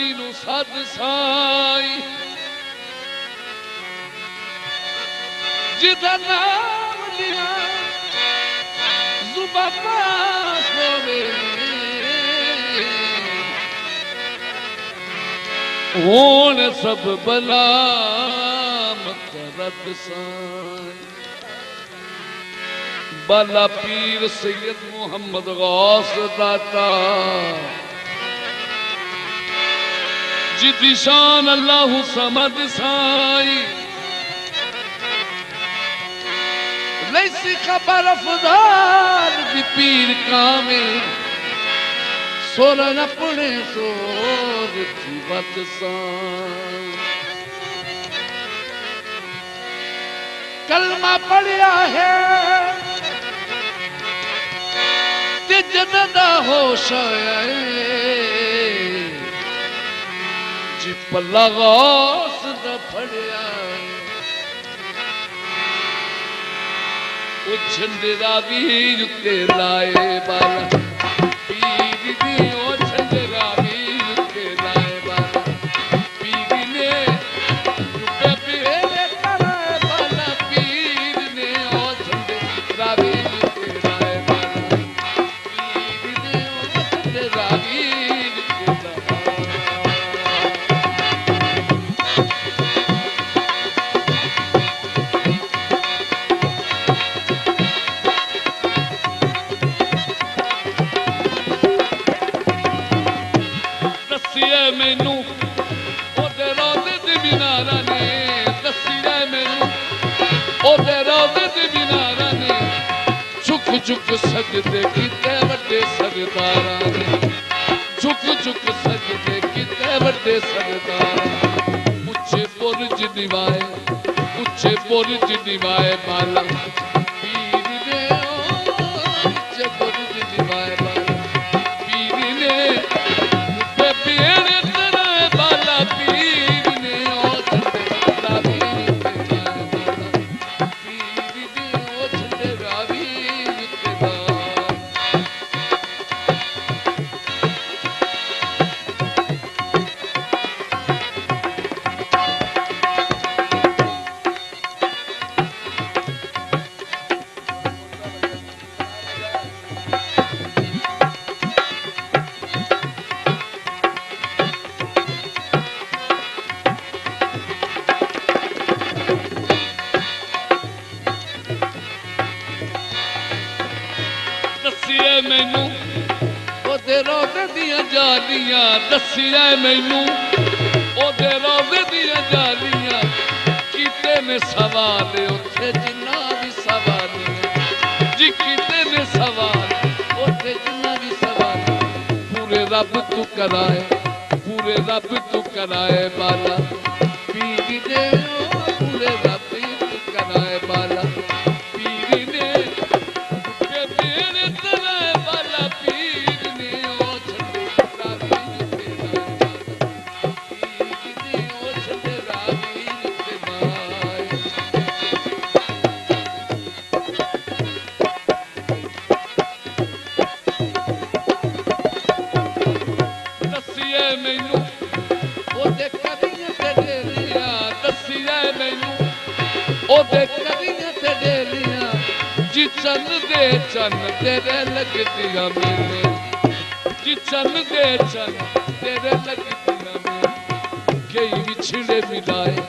सद साई जिदा नाम लिया जुबा पास होवे होन सब बला मकरद साई बाला पीर सैयद मोहम्मद गौस दाता जिदी शान अल्लाह समद साई लैसी खबर अफदार दी पीर कामिल सोरन अपने सोर थी बद साई कलमा पढ़िया है ते जनदा होश जी पल्ला गौस दा फड़िया ओ झंडेरा भी उत्ते लाए बाला पीर दी ओ झंडेरा भी उत्ते लाए बाला पीर ने रुपए पेरे कराए बाला पीर ने ओ झंडेरा भी उत्ते लाए बाला पीर ने ओ झंडेरा भी मैनू ओदे रोज़े दी मीनारा ने दसिया मैनू ओदे रोज़े दी मीनारा ने झुक झुक सजदे कीते वड्डे सरदारा ने झुक झुक सजदे कीते वड्डे सरदार उच्चे बुर्ज निवाए उच्चे बुर्ज निवाए बाला पीर ने उच्चे बुर्ज निवाए बाला पीर ने मैनू ओदे रोज़े दियां जालियां दसिया मैनू ओदे रोज़े दियां जालियां कीते ने सवाल उत्थे जिन्ना भी सवाल जी कीते ने सवाल उत्थे जिन्ना भी सवाल पूरे रब तू कराए बाला पीर दे पूरे रब तू कराए बाला पीर ने मैनू ओदे कदियां ते डेलियां दसिया मैनू ओदे कदियां ते डेलियां जी चन दे चन तेरे लगदियां मेरे जी चन दे चन तेरे लगदियां मेरे कई बिछड़े मिलाए